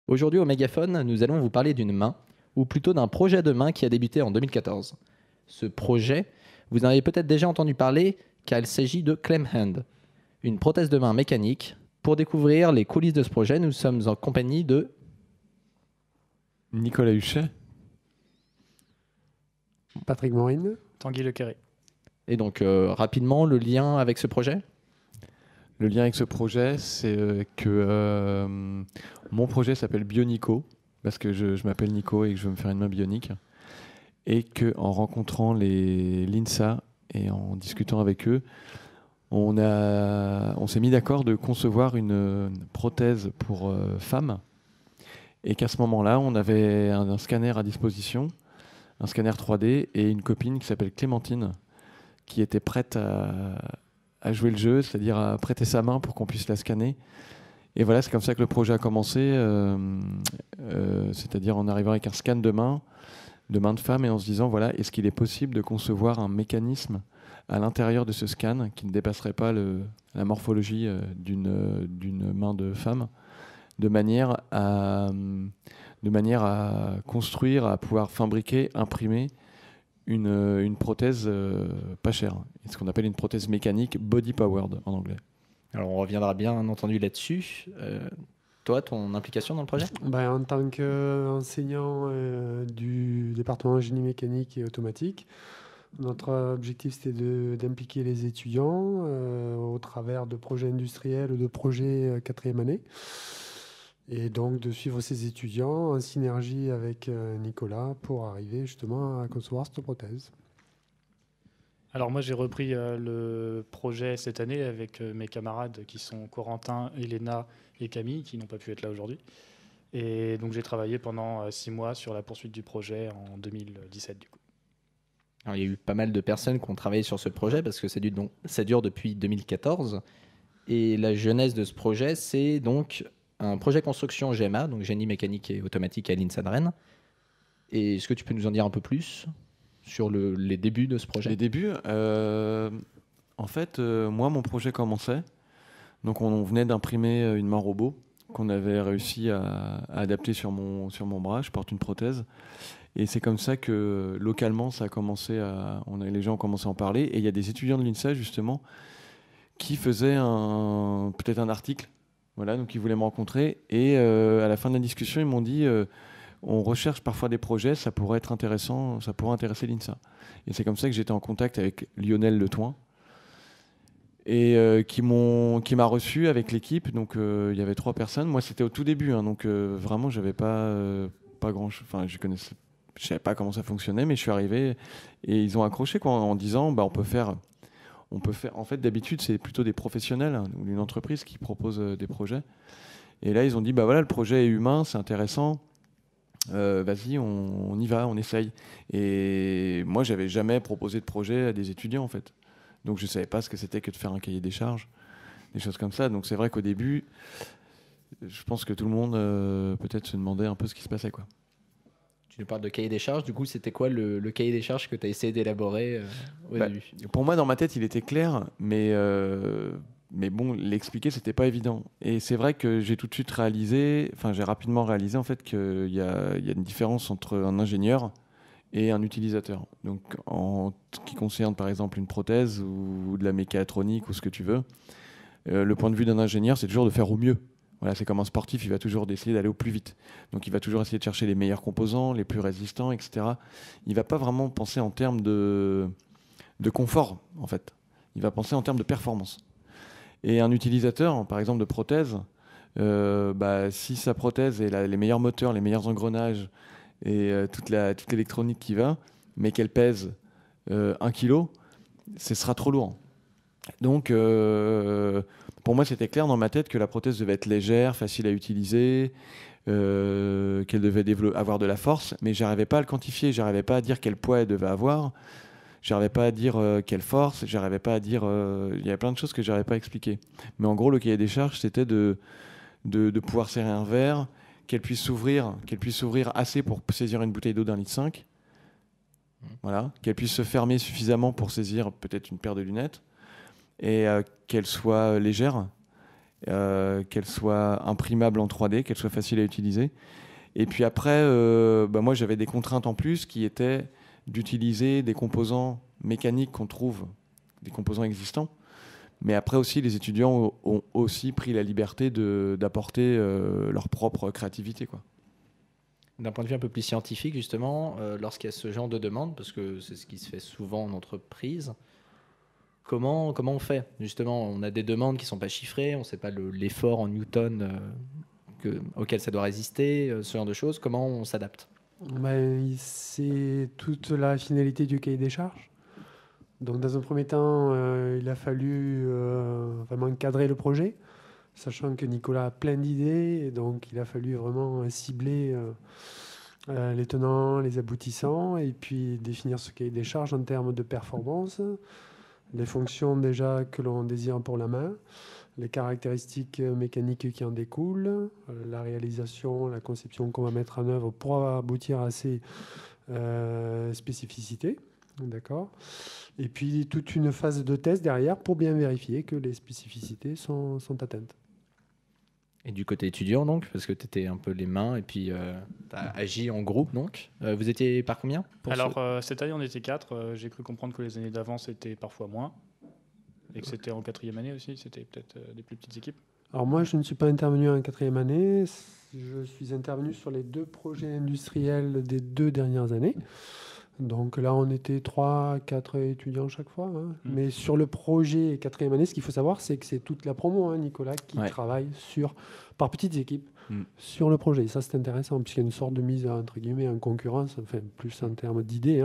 Aujourd'hui au Mégaphone, nous allons vous parler d'une main, ou plutôt d'un projet de main qui a débuté en 2014. Ce projet, vous en avez peut-être déjà entendu parler, car il s'agit de Clem Hand, une prothèse de main mécanique. Pour découvrir les coulisses de ce projet, nous sommes en compagnie de... Nicolas Huchet. Patrick Maurine. Tanguy Le Carré. Et donc, rapidement, le lien avec ce projet ? Le lien avec ce projet, c'est que mon projet s'appelle Bionico, parce que je m'appelle Nico et que je veux me faire une main bionique. Et qu'en rencontrant l'INSA et en discutant avec eux, on s'est mis d'accord de concevoir une prothèse pour femmes. Et qu'à ce moment-là, on avait un scanner à disposition, un scanner 3D, et une copine qui s'appelle Clémentine, qui était prête à jouer le jeu, c'est-à-dire à prêter sa main pour qu'on puisse la scanner. Et voilà, c'est comme ça que le projet a commencé, c'est-à-dire en arrivant avec un scan de main de femme, et en se disant, voilà, est-ce qu'il est possible de concevoir un mécanisme à l'intérieur de ce scan qui ne dépasserait pas la morphologie d'une main de femme, de manière à construire, à pouvoir fabriquer, imprimer une prothèse pas chère, ce qu'on appelle une prothèse mécanique body powered en anglais. Alors, on reviendra bien entendu là-dessus. Toi, ton implication dans le projet ? En tant qu'enseignant du département génie mécanique et automatique, notre objectif c'était d'impliquer les étudiants au travers de projets industriels ou de projets quatrième année. Et donc de suivre ces étudiants en synergie avec Nicolas pour arriver justement à concevoir cette prothèse. Alors moi j'ai repris le projet cette année avec mes camarades qui sont Corentin, Elena et Camille qui n'ont pas pu être là aujourd'hui. Et donc j'ai travaillé pendant 6 mois sur la poursuite du projet en 2017 du coup. Alors, il y a eu pas mal de personnes qui ont travaillé sur ce projet parce que ça dure depuis 2014. Et la genèse de ce projet, c'est donc un projet construction GMA, donc génie mécanique et automatique à l'INSA de Rennes. Et est-ce que tu peux nous en dire un peu plus sur les débuts de ce projet ? Les débuts, en fait, moi, mon projet commençait. Donc, on venait d'imprimer une main robot qu'on avait réussi à adapter sur mon bras. Je porte une prothèse. Et c'est comme ça que, localement, ça a commencé les gens ont commencé à en parler. Et il y a des étudiants de l'INSA, justement, qui faisaient peut-être un article. Voilà, donc ils voulaient me rencontrer. Et à la fin de la discussion, ils m'ont dit... on recherche parfois des projets, ça pourrait être intéressant, ça pourrait intéresser l'INSA. Et c'est comme ça que j'étais en contact avec Lionel Letoin, et qui m'a reçu avec l'équipe. Donc il y avait 3 personnes. Moi, c'était au tout début, hein, donc vraiment, j'avais pas grand-chose. Enfin, je savais pas comment ça fonctionnait, mais je suis arrivé et ils ont accroché quoi, en disant, on peut faire. En fait, d'habitude, c'est plutôt des professionnels, hein, ou une entreprise qui propose des projets. Et là, ils ont dit, voilà, le projet est humain, c'est intéressant. Vas-y, on y va, on essaye. Et moi, j'avais jamais proposé de projet à des étudiants, en fait. Donc, je savais pas ce que c'était que de faire un cahier des charges, des choses comme ça. Donc, c'est vrai qu'au début, je pense que tout le monde peut-être se demandait un peu ce qui se passait, quoi. Tu nous parles de cahier des charges. Du coup, c'était quoi le cahier des charges que tu as essayé d'élaborer au début ? Pour moi, dans ma tête, il était clair, mais bon, l'expliquer, c'était pas évident. Et c'est vrai que j'ai rapidement réalisé en fait qu'il y a une différence entre un ingénieur et un utilisateur. Donc, en ce qui concerne par exemple une prothèse ou de la mécatronique ou ce que tu veux, le point de vue d'un ingénieur, c'est toujours de faire au mieux. Voilà, c'est comme un sportif, il va toujours essayer d'aller au plus vite. Donc, il va toujours essayer de chercher les meilleurs composants, les plus résistants, etc. Il va pas vraiment penser en termes de confort, en fait. Il va penser en termes de performance. Et un utilisateur, par exemple de prothèse, si sa prothèse a les meilleurs moteurs, les meilleurs engrenages et toute l'électronique qui va, mais qu'elle pèse 1 kilo, ce sera trop lourd. Donc, pour moi, c'était clair dans ma tête que la prothèse devait être légère, facile à utiliser, qu'elle devait avoir de la force, mais j'arrivais pas à le quantifier, j'arrivais pas à dire quel poids elle devait avoir. J'arrivais pas à dire quelle force, j'arrivais pas à dire... Il y avait plein de choses que j'arrivais pas à expliquer. Mais en gros, le cahier des charges, c'était de pouvoir serrer un verre, qu'elle puisse s'ouvrir assez pour saisir une bouteille d'eau d'1,5 litre. Voilà. Qu'elle puisse se fermer suffisamment pour saisir peut-être une paire de lunettes. Et qu'elle soit légère qu'elle soit imprimable en 3D, qu'elle soit facile à utiliser. Et puis après, moi j'avais des contraintes en plus qui étaient d'utiliser des composants mécaniques qu'on trouve, des composants existants. Mais après aussi, les étudiants ont aussi pris la liberté d'apporter leur propre créativité, quoi. D'un point de vue un peu plus scientifique, justement, lorsqu'il y a ce genre de demande, parce que c'est ce qui se fait souvent en entreprise, comment on fait? Justement, on a des demandes qui ne sont pas chiffrées, on ne sait pas l'effort en newton auquel ça doit résister, ce genre de choses. Comment on s'adapte? C'est toute la finalité du cahier des charges. Donc, dans un premier temps, il a fallu vraiment cadrer le projet, sachant que Nicolas a plein d'idées, et donc il a fallu vraiment cibler les tenants, les aboutissants, et puis définir ce cahier des charges en termes de performance, les fonctions déjà que l'on désire pour la main, les caractéristiques mécaniques qui en découlent, la réalisation, la conception qu'on va mettre en œuvre pour aboutir à ces spécificités. D'accord. Et puis toute une phase de test derrière pour bien vérifier que les spécificités sont atteintes. Et du côté étudiant, donc, parce que tu étais un peu les mains et puis tu as agi en groupe, donc. Vous étiez par combien cette année, on était 4. J'ai cru comprendre que les années d'avant, c'était parfois moins. Et que c'était en 4e année aussi, c'était peut-être des plus petites équipes. Alors moi, je ne suis pas intervenu en 4e année. Je suis intervenu sur les 2 projets industriels des 2 dernières années. Donc là, on était 3-4 étudiants chaque fois. Mais sur le projet 4e année, ce qu'il faut savoir, c'est que c'est toute la promo, Nicolas, qui travaille par petites équipes sur le projet. Et ça, c'est intéressant, puisqu'il y a une sorte de mise, entre guillemets, en concurrence, enfin, plus en termes d'idées,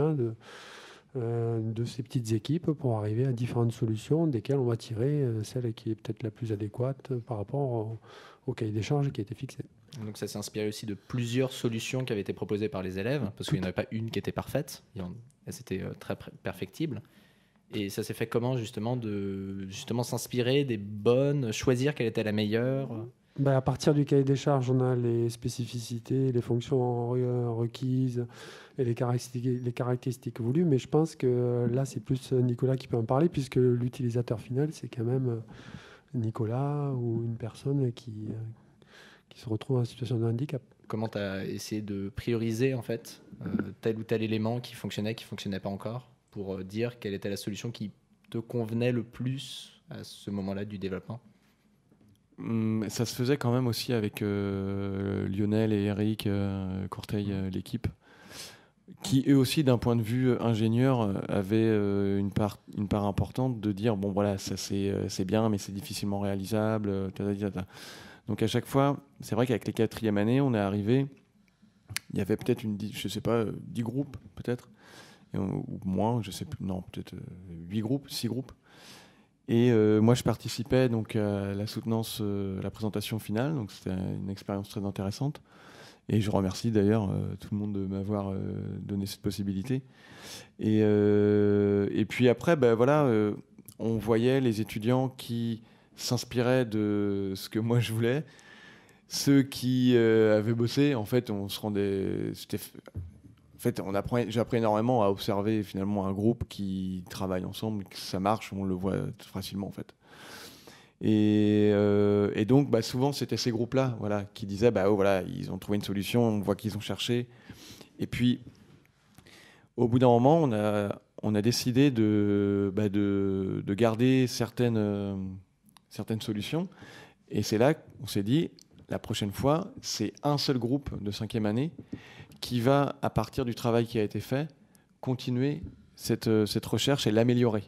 de ces petites équipes pour arriver à différentes solutions, desquelles on va tirer celle qui est peut-être la plus adéquate par rapport au cahier des charges qui a été fixé. Donc ça s'est inspiré aussi de plusieurs solutions qui avaient été proposées par les élèves, parce qu'il n'y en avait pas une qui était parfaite, c'était très perfectible. Et ça s'est fait comment justement de s'inspirer des bonnes, choisir quelle était la meilleure? À partir du cahier des charges, on a les spécificités, les fonctions requises et les caractéristiques voulues, mais je pense que là c'est plus Nicolas qui peut en parler, puisque l'utilisateur final c'est quand même Nicolas ou une personne qui se retrouve en situation de handicap. Comment tu as essayé de prioriser en fait tel ou tel élément qui fonctionnait pas encore, pour dire quelle était la solution qui te convenait le plus à ce moment-là du développement? Ça se faisait quand même aussi avec Lionel et Eric Courteil, l'équipe, qui eux aussi d'un point de vue ingénieur avaient une part importante de dire bon voilà, ça c'est bien mais c'est difficilement réalisable. Donc à chaque fois, c'est vrai qu'avec les 4e années, on est arrivé, il y avait peut-être 10 groupes peut-être, ou moins, je sais plus, non, peut-être 8 groupes, 6 groupes. Et moi, je participais donc à la soutenance, la présentation finale, donc c'était une expérience très intéressante. Et je remercie d'ailleurs tout le monde de m'avoir donné cette possibilité. Et puis après, on voyait les étudiants qui s'inspiraient de ce que moi je voulais. Ceux qui avaient bossé, en fait, on se rendait... j'ai appris énormément à observer finalement un groupe qui travaille ensemble, que ça marche, on le voit facilement en fait. Et donc souvent c'était ces groupes-là, voilà, qui disaient ils ont trouvé une solution, on voit qu'ils ont cherché. Et puis au bout d'un moment, on a décidé de garder certaines solutions. Et c'est là qu'on s'est dit, la prochaine fois, c'est un seul groupe de 5e année qui va, à partir du travail qui a été fait, continuer cette recherche et l'améliorer.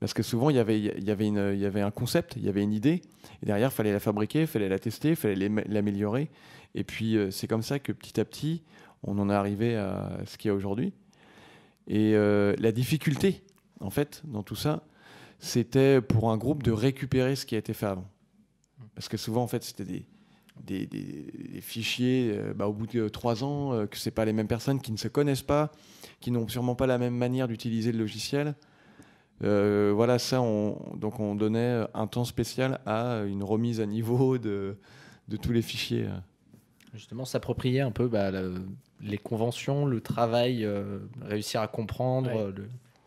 Parce que souvent, il y avait un concept, il y avait une idée, et derrière, il fallait la fabriquer, il fallait la tester, il fallait l'améliorer. Et puis, c'est comme ça que petit à petit, on en est arrivé à ce qu'il y a aujourd'hui. Et la difficulté, en fait, dans tout ça, c'était pour un groupe de récupérer ce qui a été fait avant. Parce que souvent, en fait, c'était des fichiers au bout de 3 ans, que ce n'est pas les mêmes personnes qui ne se connaissent pas, qui n'ont sûrement pas la même manière d'utiliser le logiciel. Donc on donnait un temps spécial à une remise à niveau de tous les fichiers. Justement, s'approprier un peu les conventions, le travail, réussir à comprendre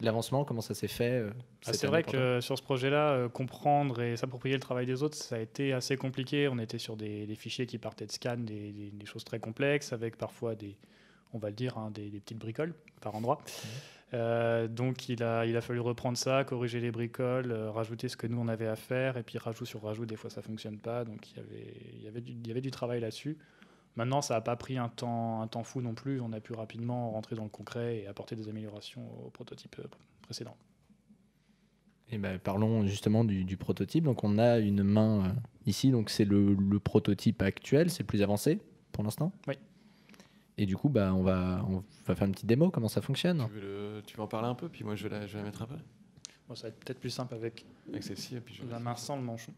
l'avancement, comment ça s'est fait cette C'est année vrai pour toi que sur ce projet-là, comprendre et s'approprier le travail des autres, ça a été assez compliqué. On était sur des fichiers qui partaient de scan, des choses très complexes, avec parfois on va le dire, des petites bricoles par endroits. Donc il a fallu reprendre ça, corriger les bricoles, rajouter ce que nous on avait à faire, et puis rajout sur rajout, des fois ça fonctionne pas. Donc il y avait du travail là-dessus. Maintenant, ça n'a pas pris un temps fou non plus. On a pu rapidement rentrer dans le concret et apporter des améliorations au prototype précédent. Et parlons justement du prototype. Donc on a une main ici, donc c'est le prototype actuel, c'est le plus avancé pour l'instant. Oui. Et du coup, on va faire une petite démo, comment ça fonctionne. Tu veux en parler un peu, puis moi je vais la mettre après. Bon, ça va être peut-être plus simple avec celle-ci, et puis la main sans le manchon.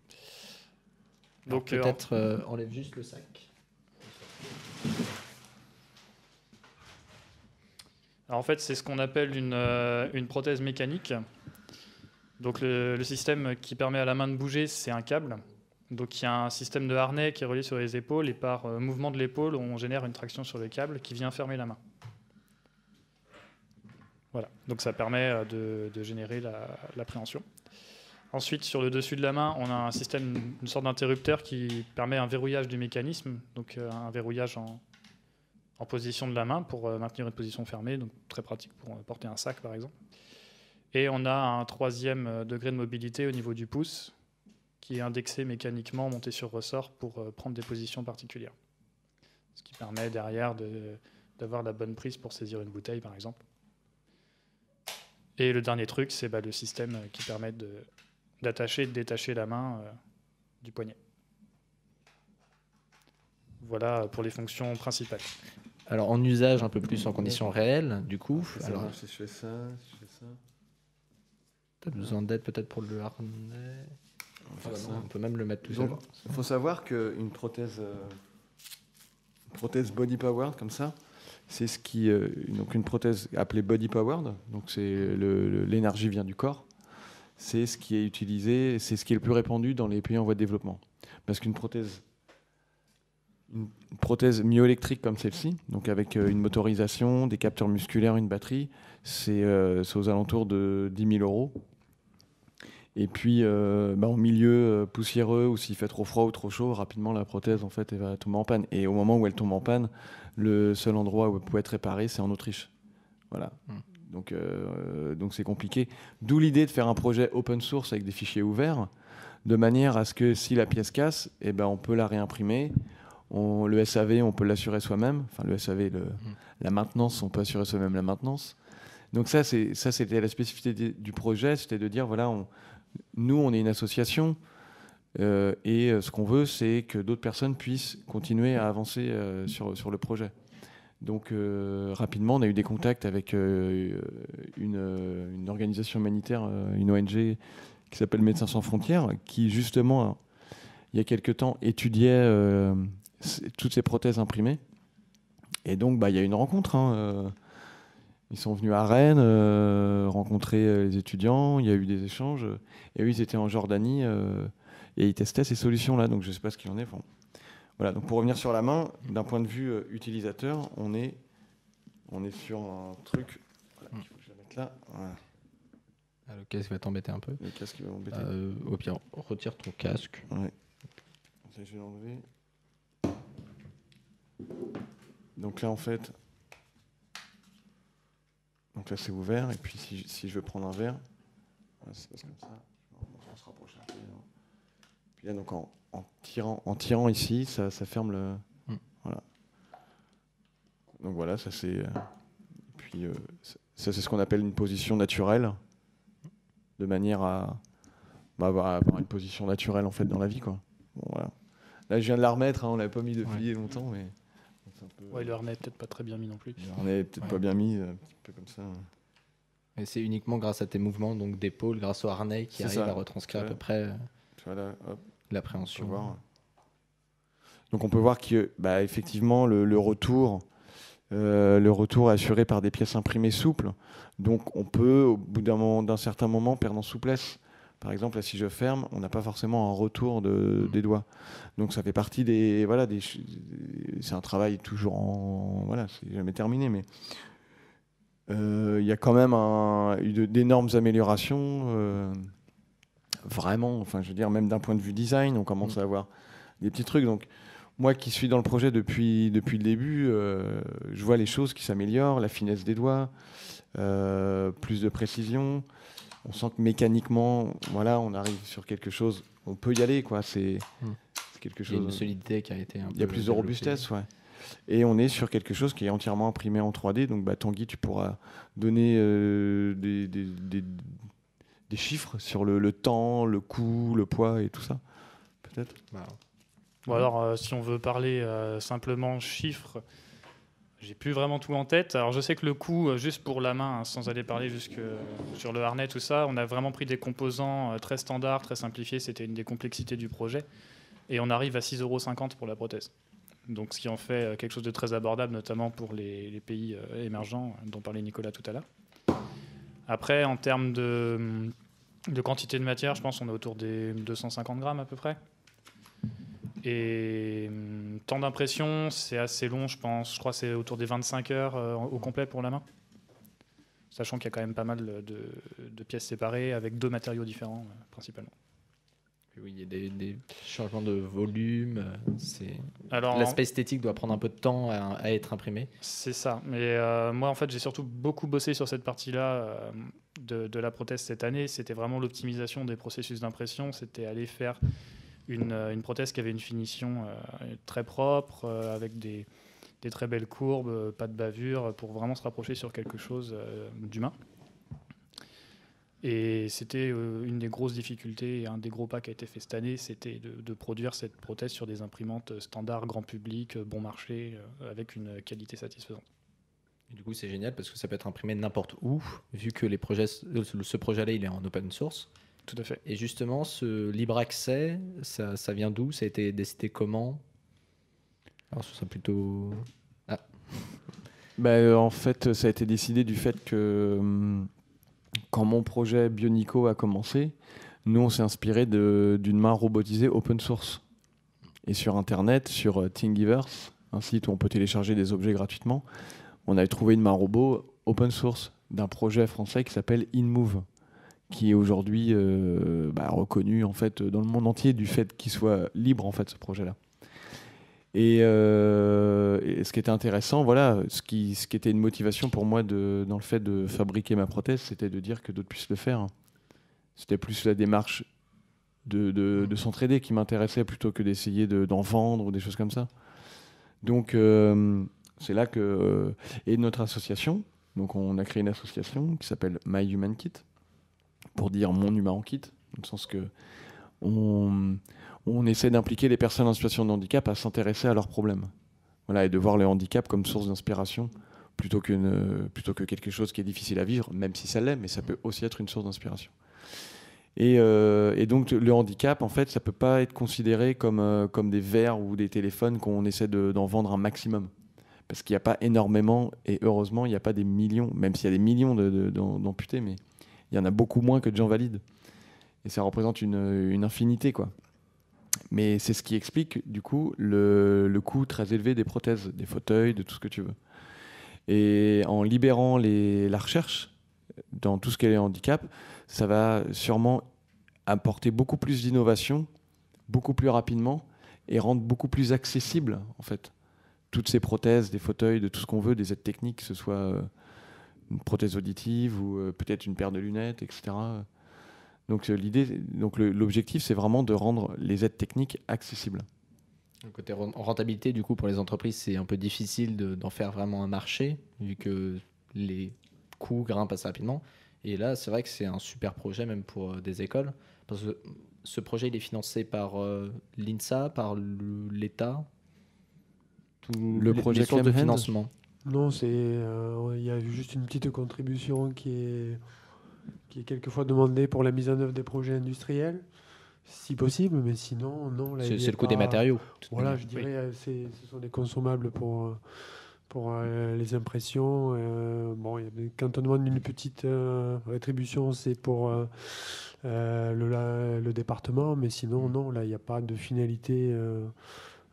Donc peut-être enlève juste le sac. Alors en fait, c'est ce qu'on appelle une prothèse mécanique. Donc le système qui permet à la main de bouger, c'est un câble. Donc il y a un système de harnais qui est relié sur les épaules, et par mouvement de l'épaule, on génère une traction sur le câble qui vient fermer la main. Voilà, donc ça permet de générer l'appréhension. Ensuite, sur le dessus de la main, on a un système, une sorte d'interrupteur qui permet un verrouillage du mécanisme, donc un verrouillage en position de la main pour maintenir une position fermée, donc très pratique pour porter un sac par exemple. Et on a un troisième degré de mobilité au niveau du pouce, qui est indexé mécaniquement, monté sur ressort pour prendre des positions particulières. Ce qui permet derrière d'avoir la bonne prise pour saisir une bouteille par exemple. Et le dernier truc, c'est le système qui permet d'attacher et de détacher la main du poignet. Voilà pour les fonctions principales. Alors en usage un peu plus en conditions réelles, du coup. Alors si je fais ça, T'as besoin d'aide peut-être pour le harnais. On peut même le mettre tout seul. Il faut savoir qu'une prothèse body powered comme ça, c'est ce qui donc une prothèse appelée body powered, donc c'est l'énergie vient du corps. C'est ce qui est utilisé, c'est ce qui est le plus répandu dans les pays en voie de développement. Parce qu'une prothèse myoélectrique comme celle-ci, donc avec une motorisation, des capteurs musculaires, une batterie, c'est aux alentours de 10 000 €. Et puis, en milieu poussiéreux, ou s'il fait trop froid ou trop chaud, rapidement la prothèse en fait, elle va tomber en panne. Et au moment où elle tombe en panne, le seul endroit où elle peut être réparée, c'est en Autriche. Voilà. Donc c'est compliqué. D'où l'idée de faire un projet open source avec des fichiers ouverts, de manière à ce que si la pièce casse, on peut la réimprimer. Le SAV, on peut l'assurer soi-même. Enfin, le SAV, la maintenance, on peut assurer soi-même la maintenance. Donc ça, c'était la spécificité du projet, c'était de dire, voilà, nous, on est une association, et ce qu'on veut, c'est que d'autres personnes puissent continuer à avancer sur le projet. Donc rapidement, on a eu des contacts avec une organisation humanitaire, une ONG qui s'appelle Médecins sans frontières, qui justement, il y a quelque temps, étudiait toutes ces prothèses imprimées. Et donc, il y a eu une rencontre. Ils sont venus à Rennes rencontrer les étudiants, il y a eu des échanges. Et eux, ils étaient en Jordanie et ils testaient ces solutions-là. Donc, je ne sais pas ce qu'il en est. Bon. Voilà, donc pour revenir sur la main, d'un point de vue utilisateur, on est sur un truc. Voilà, il faut que je la mette là. Voilà. Le casque va t'embêter un peu. Le casque va m'embêter. Au pire, retire ton casque. Ouais. Ça, je vais l'enlever. Donc là, en fait. Donc là, c'est ouvert. Et puis, si je veux prendre un verre, voilà, ça se passe comme ça. On va se rapprocher un peu. Puis là, donc en tirant ici, ça ferme le. Voilà. Donc voilà, ça c'est. Puis ça, c'est ce qu'on appelle une position naturelle, de manière à avoir une position naturelle en fait dans la vie, quoi. Bon, voilà. Là, je viens de la remettre. On l'avait pas mis depuis longtemps, mais. Le harnais n'est peut-être pas très bien mis non plus. Le harnais n'est peut-être pas bien mis, un petit peu comme ça. Et c'est uniquement grâce à tes mouvements donc d'épaule, grâce au harnais, qui arrive à retranscrire à peu près l'appréhension. Donc on peut voir que effectivement le retour est assuré par des pièces imprimées souples. Donc on peut, au bout d'un certain moment, perdre en souplesse. Par exemple, là, si je ferme, on n'a pas forcément un retour des doigts. Donc ça fait partie c'est un travail toujours c'est jamais terminé, mais Il y a quand même eu d'énormes améliorations. Vraiment, enfin, je veux dire, même d'un point de vue design, on commence à avoir des petits trucs. Donc, moi qui suis dans le projet depuis le début, je vois les choses qui s'améliorent, la finesse des doigts, plus de précision. On sent que mécaniquement, voilà, on arrive sur quelque chose. On peut y aller, quoi. C'est quelque Il y a une chose. solidité qui a été un peu Il y a plus de développée. robustesse, ouais. Et on est sur quelque chose qui est entièrement imprimé en 3D. Donc, Tanguy, tu pourras donner des chiffres sur le temps, le coût, le poids et tout ça, peut-être. Bon, alors, si on veut parler simplement chiffres, j'ai plus vraiment tout en tête. Alors, je sais que le coût, juste pour la main, hein, sans aller parler jusque sur le harnais, tout ça, on a vraiment pris des composants très standards, très simplifiés. C'était une des complexités du projet. Et on arrive à 6,50 € pour la prothèse. Donc, ce qui en fait quelque chose de très abordable, notamment pour les pays émergents, dont parlait Nicolas tout à l'heure. Après, en termes de quantité de matière, je pense qu'on est autour des 250 grammes à peu près. Et temps d'impression, c'est assez long, je pense. Je crois que c'est autour des 25 heures au complet pour la main. Sachant qu'il y a quand même pas mal de pièces séparées avec 2 matériaux différents, principalement. Oui, il y a des changements de volume. Alors, l'aspect esthétique doit prendre un peu de temps à être imprimé. C'est ça. Mais moi, en fait, j'ai surtout beaucoup bossé sur cette partie-là de la prothèse cette année. C'était vraiment l'optimisation des processus d'impression. C'était aller faire une prothèse qui avait une finition très propre, avec des très belles courbes, pas de bavure, pour vraiment se rapprocher sur quelque chose d'humain. Et c'était une des grosses difficultés et un des gros pas qui a été fait cette année, c'était de produire cette prothèse sur des imprimantes standards, grand public, bon marché, avec une qualité satisfaisante. Et du coup, c'est génial parce que ça peut être imprimé n'importe où, vu que ce projet-là, il est en open source. Tout à fait. Et justement, ce libre accès, ça vient d'où? Ça a été décidé comment? Alors, ce serait plutôt... En fait, ça a été décidé du fait que quand mon projet Bionico a commencé, nous, on s'est inspiré d'une main robotisée open source. Et sur Internet, sur Thingiverse, un site où on peut télécharger des objets gratuitement, on avait trouvé une main robot open source d'un projet français qui s'appelle InMove, qui est aujourd'hui reconnu en fait dans le monde entier du fait qu'il soit libre en fait ce projet-là. Et ce qui était intéressant, voilà, ce qui était une motivation pour moi dans le fait de fabriquer ma prothèse, c'était de dire que d'autres puissent le faire. C'était plus la démarche de s'entraider qui m'intéressait plutôt que d'essayer d'en vendre ou des choses comme ça. Donc c'est là que et notre association, donc on a créé une association qui s'appelle My Human Kit, pour dire mon humain en kit, dans le sens que on essaie d'impliquer les personnes en situation de handicap à s'intéresser à leurs problèmes. Voilà, et de voir le handicap comme source d'inspiration plutôt que quelque chose qui est difficile à vivre, même si ça l'est, mais ça peut aussi être une source d'inspiration. Et donc le handicap, en fait, ça peut pas être considéré comme des verres ou des téléphones qu'on essaie d'en vendre un maximum. Parce qu'il n'y a pas énormément, et heureusement, il n'y a pas des millions, même s'il y a des millions d'amputés, mais il y en a beaucoup moins que de gens valides. Et ça représente une infinité, quoi. Mais c'est ce qui explique, du coup, le coût très élevé des prothèses, des fauteuils, de tout ce que tu veux. Et en libérant la recherche dans tout ce qui est handicap, ça va sûrement apporter beaucoup plus d'innovation, beaucoup plus rapidement, et rendre beaucoup plus accessible, en fait, toutes ces prothèses, des fauteuils, de tout ce qu'on veut, des aides techniques, que ce soit une prothèse auditive ou peut-être une paire de lunettes, etc. Donc l'objectif, c'est vraiment de rendre les aides techniques accessibles. Côté rentabilité, du coup, pour les entreprises, c'est un peu difficile d'en faire vraiment un marché, vu que les coûts grimpent assez rapidement. Et là, c'est vrai que c'est un super projet, même pour des écoles, parce que ce projet, il est financé par l'INSA, par l'État, Le projet les sources de Clem Hand. financement. Non, il y a juste une petite contribution qui est quelquefois demandée pour la mise en œuvre des projets industriels, si possible, mais sinon, non. Là, C'est le coût des matériaux. Voilà, je dirais, ce sont des consommables pour les impressions. Quand on demande une petite rétribution, c'est pour le département, mais sinon, non, là, il n'y a pas de finalité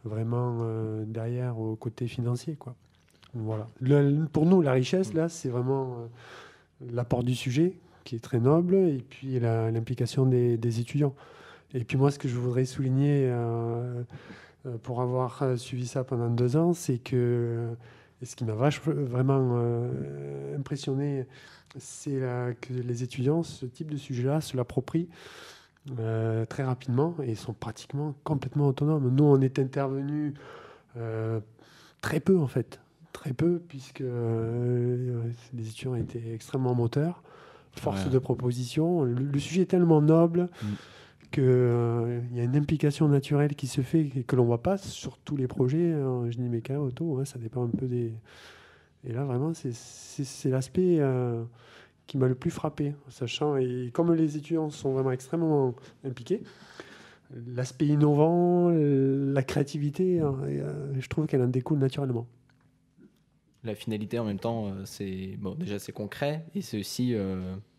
vraiment derrière au côté financier, quoi. Voilà. Pour nous, la richesse, là, c'est vraiment l'apport du sujet, qui est très noble, et puis l'implication des étudiants. Et puis moi, ce que je voudrais souligner, pour avoir suivi ça pendant 2 ans, c'est que ce qui m'a vraiment impressionné, c'est que les étudiants, ce type de sujet-là, se l'approprient très rapidement et sont pratiquement complètement autonomes. Nous, on est intervenus très peu, en fait. Très peu, puisque les étudiants étaient extrêmement moteurs, force de proposition. Le sujet est tellement noble qu'il y a une implication naturelle qui se fait et que l'on ne voit pas sur tous les projets en génie méca, auto. Hein, ça dépend un peu des... Et là, vraiment, c'est l'aspect qui m'a le plus frappé, sachant, et comme les étudiants sont vraiment extrêmement impliqués, l'aspect innovant, la créativité, je trouve qu'elle en découle naturellement. La finalité, en même temps, déjà c'est concret et c'est aussi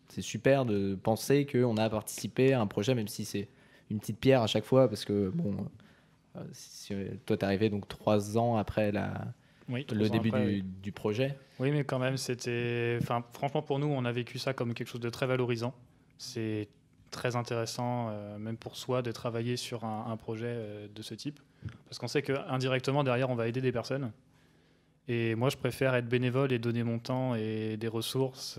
c'est super de penser qu'on a participé à un projet, même si c'est une petite pierre à chaque fois, parce que toi t'es arrivé donc 3 ans après le début du projet. Oui, mais quand même, franchement, pour nous, on a vécu ça comme quelque chose de très valorisant. C'est très intéressant, même pour soi, de travailler sur un projet de ce type, parce qu'on sait qu'indirectement, derrière, on va aider des personnes. Et moi, je préfère être bénévole et donner mon temps et des ressources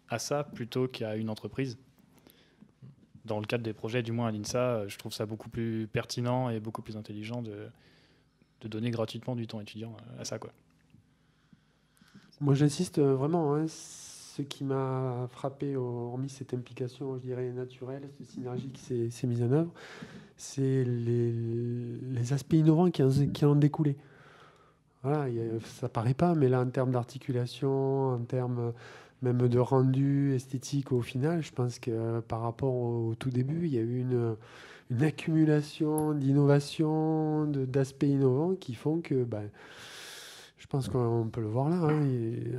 à ça plutôt qu'à une entreprise. Dans le cadre des projets, du moins à l'INSA, je trouve ça beaucoup plus pertinent et beaucoup plus intelligent de donner gratuitement du temps étudiant à ça, quoi. Moi, j'insiste vraiment. Hein, ce qui m'a frappé, hormis cette implication, je dirais, naturelle, cette synergie qui s'est mise en œuvre, c'est les aspects innovants qui en ont découlé. Voilà, ça paraît pas, mais là, en termes d'articulation, en termes même de rendu esthétique, au final, je pense que par rapport au tout début, il y a eu une accumulation d'innovations, d'aspects innovants qui font que, je pense qu'on peut le voir là, hein,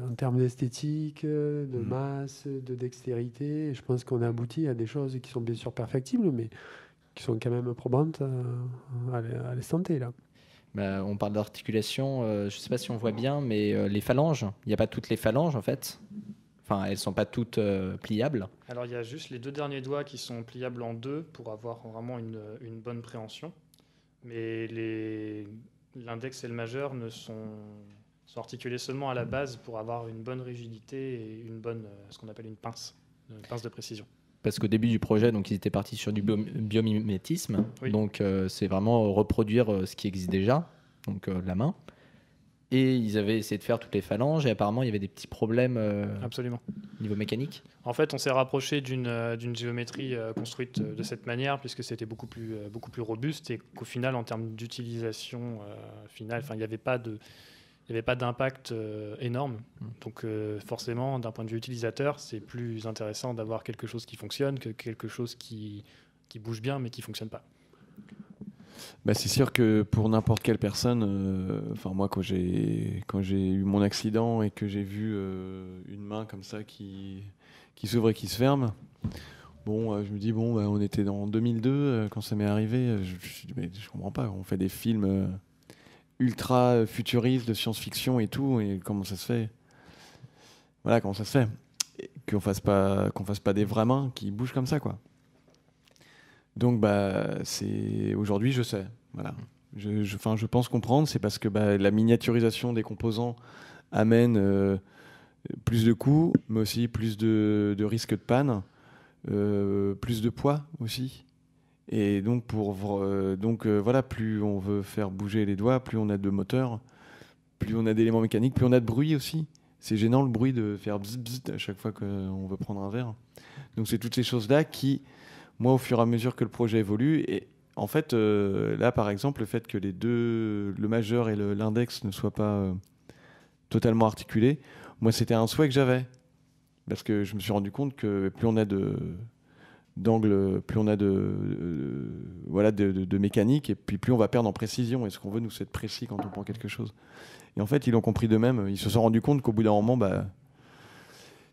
en termes d'esthétique, de masse, de dextérité, je pense qu'on a abouti à des choses qui sont bien sûr perfectibles, mais qui sont quand même probantes à l'instant T, là. On parle d'articulation, je ne sais pas si on voit bien, mais les phalanges, il n'y a pas toutes les phalanges en fait. Enfin, elles ne sont pas toutes pliables. Alors, il y a juste les 2 derniers doigts qui sont pliables en 2 pour avoir vraiment une bonne préhension. Mais l'index et le majeur sont articulés seulement à la base pour avoir une bonne rigidité et ce qu'on appelle une pince de précision. Parce qu'au début du projet, donc, ils étaient partis sur du biomimétisme. Oui. Donc, c'est vraiment reproduire ce qui existe déjà, donc la main. Et ils avaient essayé de faire toutes les phalanges et apparemment, il y avait des petits problèmes Absolument. Niveau mécanique. En fait, on s'est rapproché d'une géométrie construite de cette manière puisque c'était beaucoup plus robuste et qu'au final, en termes d'utilisation finale, il n'y avait pas d'impact énorme. Donc forcément, d'un point de vue utilisateur, c'est plus intéressant d'avoir quelque chose qui fonctionne que quelque chose qui bouge bien mais qui ne fonctionne pas. C'est sûr que pour n'importe quelle personne, moi quand j'ai eu mon accident et que j'ai vu une main comme ça qui s'ouvre et qui se ferme, je me dis on était en 2002 quand ça m'est arrivé, je comprends pas, on fait des films ultra futuristes de science-fiction et tout, et comment ça se fait ? Voilà, comment ça se fait ? Et qu'on fasse pas des vraies mains qui bougent comme ça, quoi. Donc c'est aujourd'hui je sais, voilà. Je pense comprendre, c'est parce que la miniaturisation des composants amène plus de coûts, mais aussi plus de risques de panne, plus de poids aussi. Et donc plus on veut faire bouger les doigts, plus on a de moteurs, plus on a d'éléments mécaniques, plus on a de bruit aussi. C'est gênant le bruit de faire bzz bzz à chaque fois qu'on veut prendre un verre. Donc c'est toutes ces choses-là qui, moi, au fur et à mesure que le projet évolue, et en fait, là, par exemple, le fait que le majeur et l'index ne soient pas totalement articulés, moi, c'était un souhait que j'avais. Parce que je me suis rendu compte que plus on a d'angles, plus on a de mécanique, et puis plus on va perdre en précision. Et ce qu'on veut, nous, c'est être précis quand on prend quelque chose. Et en fait, ils l'ont compris d'eux-mêmes. Ils se sont rendus compte qu'au bout d'un moment,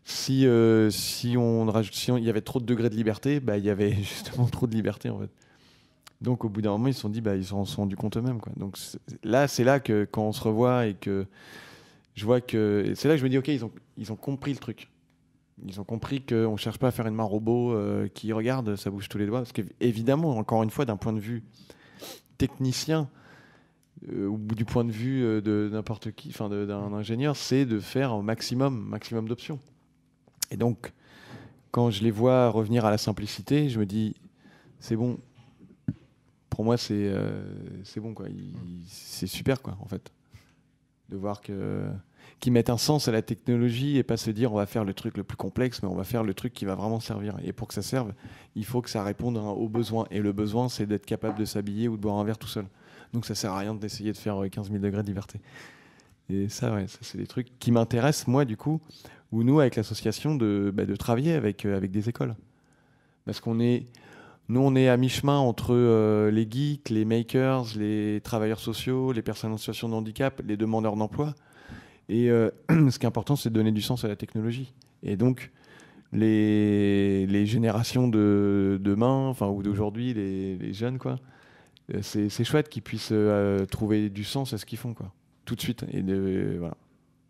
si il y avait trop de degrés de liberté, il y avait justement trop de liberté en fait. Donc au bout d'un moment, ils se sont dit, ils s'en sont rendus compte eux-mêmes, quoi. Donc c'est là que quand on se revoit et que je vois que... et c'est là que je me dis, OK, ils ont compris le truc. Ils ont compris qu'on ne cherche pas à faire une main robot qui regarde, ça bouge tous les doigts. Parce qu'évidemment, encore une fois, d'un point de vue technicien, ou du point de vue de n'importe qui, enfin d'un ingénieur, c'est de faire un maximum d'options. Et donc, quand je les vois revenir à la simplicité, je me dis, c'est bon. Pour moi, c'est bon, quoi. C'est super, quoi, en fait. De voir qu'ils mettent un sens à la technologie et pas se dire on va faire le truc le plus complexe, mais on va faire le truc qui va vraiment servir. Et pour que ça serve, il faut que ça réponde aux besoins. Et le besoin, c'est d'être capable de s'habiller ou de boire un verre tout seul. Donc ça sert à rien d'essayer de faire 15 000 degrés de liberté. Et ça, ouais, ça c'est des trucs qui m'intéressent, moi, du coup, ou nous, avec l'association, de travailler avec des écoles. Parce qu'on est... Nous, on est à mi-chemin entre les geeks, les makers, les travailleurs sociaux, les personnes en situation de handicap, les demandeurs d'emploi. Et ce qui est important, c'est de donner du sens à la technologie. Et donc, les générations de demain, enfin, ou d'aujourd'hui, les jeunes, quoi, c'est chouette qu'ils puissent trouver du sens à ce qu'ils font, quoi, tout de suite. Et voilà,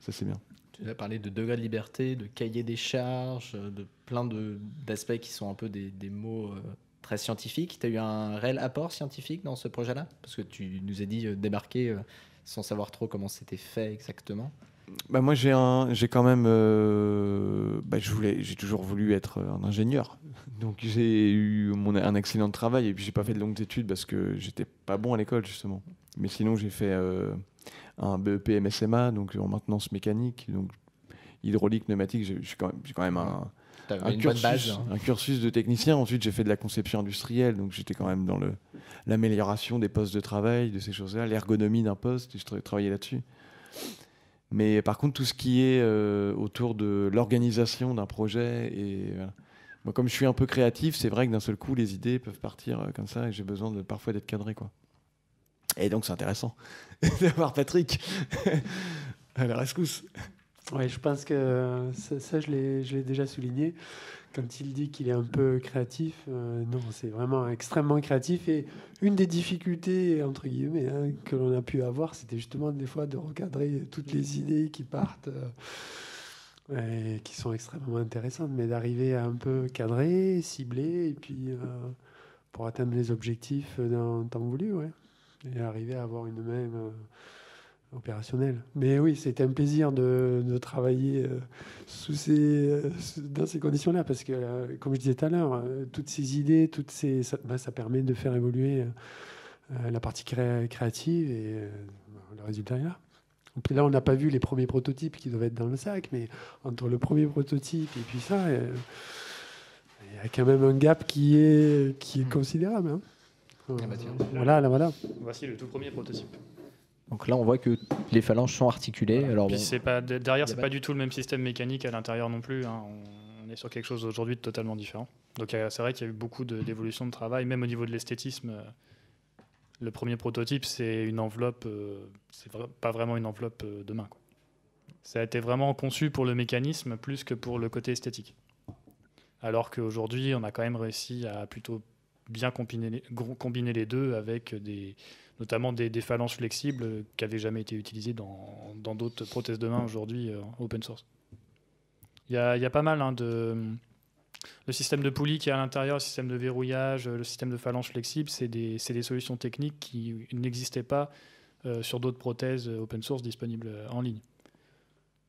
ça, c'est bien. Tu as parlé de degré de liberté, de cahier des charges, de plein d'aspects qui sont un peu des mots très scientifiques. Tu as eu un réel apport scientifique dans ce projet-là? Parce que tu nous as dit débarquer sans savoir trop comment c'était fait exactement. Bah moi, j'ai quand même... j'ai toujours voulu être un ingénieur. Donc j'ai eu un accident de travail et puis j'ai pas fait de longues études parce que j'étais pas bon à l'école, justement. Mais sinon, j'ai fait un BEP MSMA, donc en maintenance mécanique, donc hydraulique, pneumatique. J'ai quand même un cursus de technicien. Ensuite, j'ai fait de la conception industrielle, donc j'étais quand même dans l'amélioration des postes de travail, de ces choses-là, l'ergonomie d'un poste, je travaillais là-dessus. Mais par contre, tout ce qui est autour de l'organisation d'un projet, et voilà. Moi, comme je suis un peu créatif, c'est vrai que d'un seul coup, les idées peuvent partir comme ça, et j'ai besoin parfois d'être cadré, quoi. Et donc, c'est intéressant d'avoir Patrick à la rescousse. Oui, je pense que ça je l'ai déjà souligné. Quand il dit qu'il est un peu créatif, non, c'est vraiment extrêmement créatif. Et une des difficultés, entre guillemets, que l'on a pu avoir, c'était justement des fois de recadrer toutes les idées qui partent, et qui sont extrêmement intéressantes, mais d'arriver à un peu cadrer, cibler, et puis pour atteindre les objectifs dans le temps voulu, ouais. Et arriver à avoir une même... opérationnel. Mais oui, c'était un plaisir de travailler dans ces conditions-là, parce que, comme je disais tout à l'heure, toutes ces idées, ça permet de faire évoluer la partie créative, et le résultat est là. Donc là, on n'a pas vu les premiers prototypes qui doivent être dans le sac, mais entre le premier prototype et puis ça, il y a quand même un gap qui est considérable. Hein. Voilà. Voici le tout premier prototype. Donc là, on voit que les phalanges sont articulées. Voilà. Alors, puis derrière, c'est pas du tout le même système mécanique à l'intérieur non plus. Hein. On est sur quelque chose aujourd'hui de totalement différent. Donc c'est vrai qu'il y a eu beaucoup d'évolution de travail, même au niveau de l'esthétisme. Le premier prototype, c'est une enveloppe, pas vraiment une enveloppe de main, quoi. Ça a été vraiment conçu pour le mécanisme plus que pour le côté esthétique. Alors qu'aujourd'hui, on a quand même réussi à plutôt bien combiner les deux avec notamment des phalanges flexibles qui n'avaient jamais été utilisées dans d'autres prothèses de main aujourd'hui open source. Il y a pas mal le système de poulie qui est à l'intérieur, le système de verrouillage, le système de phalanges flexibles, c'est des solutions techniques qui n'existaient pas sur d'autres prothèses open source disponibles en ligne.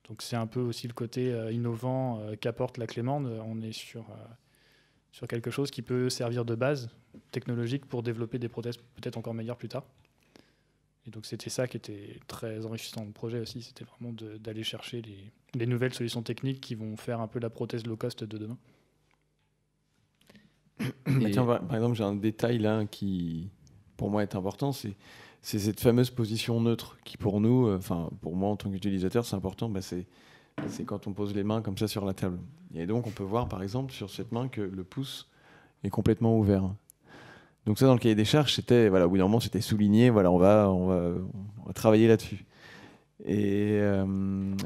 Donc c'est un peu aussi le côté innovant qu'apporte la Clémande. On est sur quelque chose qui peut servir de base technologique pour développer des prothèses peut-être encore meilleures plus tard. Et donc c'était ça qui était très enrichissant dans le projet aussi, c'était vraiment d'aller chercher les nouvelles solutions techniques qui vont faire un peu la prothèse low cost de demain. Tiens, par exemple, j'ai un détail là qui, pour moi, est important, c'est cette fameuse position neutre qui, pour nous, pour moi en tant qu'utilisateur, c'est important. C'est quand on pose les mains comme ça sur la table. Et donc, on peut voir, par exemple, sur cette main que le pouce est complètement ouvert. Donc ça, dans le cahier des charges, c'était, au bout d'un moment, c'était souligné. Voilà, on va travailler là-dessus. Et